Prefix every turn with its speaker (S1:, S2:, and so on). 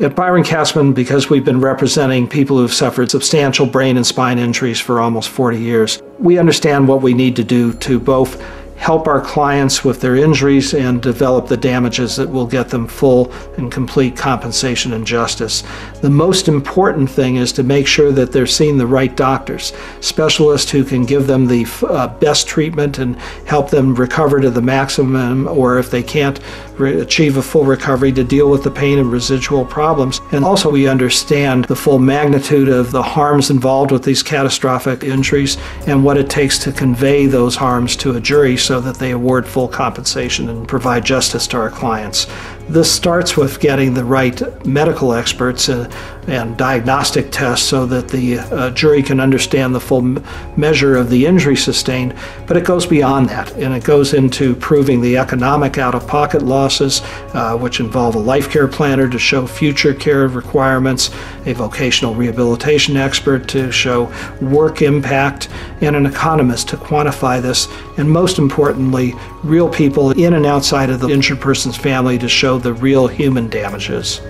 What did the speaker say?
S1: At Byron Katzman, because we've been representing people who've suffered substantial brain and spine injuries for almost 40 years, we understand what we need to do to both help our clients with their injuries and develop the damages that will get them full and complete compensation and justice. The most important thing is to make sure that they're seeing the right doctors, specialists who can give them the best treatment and help them recover to the maximum, or if they can't achieve a full recovery, to deal with the pain and residual problems. And also we understand the full magnitude of the harms involved with these catastrophic injuries and what it takes to convey those harms to a jury so that they award full compensation and provide justice to our clients. This starts with getting the right medical experts and diagnostic tests so that the jury can understand the full measure of the injury sustained, but it goes beyond that, and it goes into proving the economic out-of-pocket losses, which involve a life care planner to show future care requirements, a vocational rehabilitation expert to show work impact, and an economist to quantify this, and most importantly, real people in and outside of the injured person's family to show the real human damages.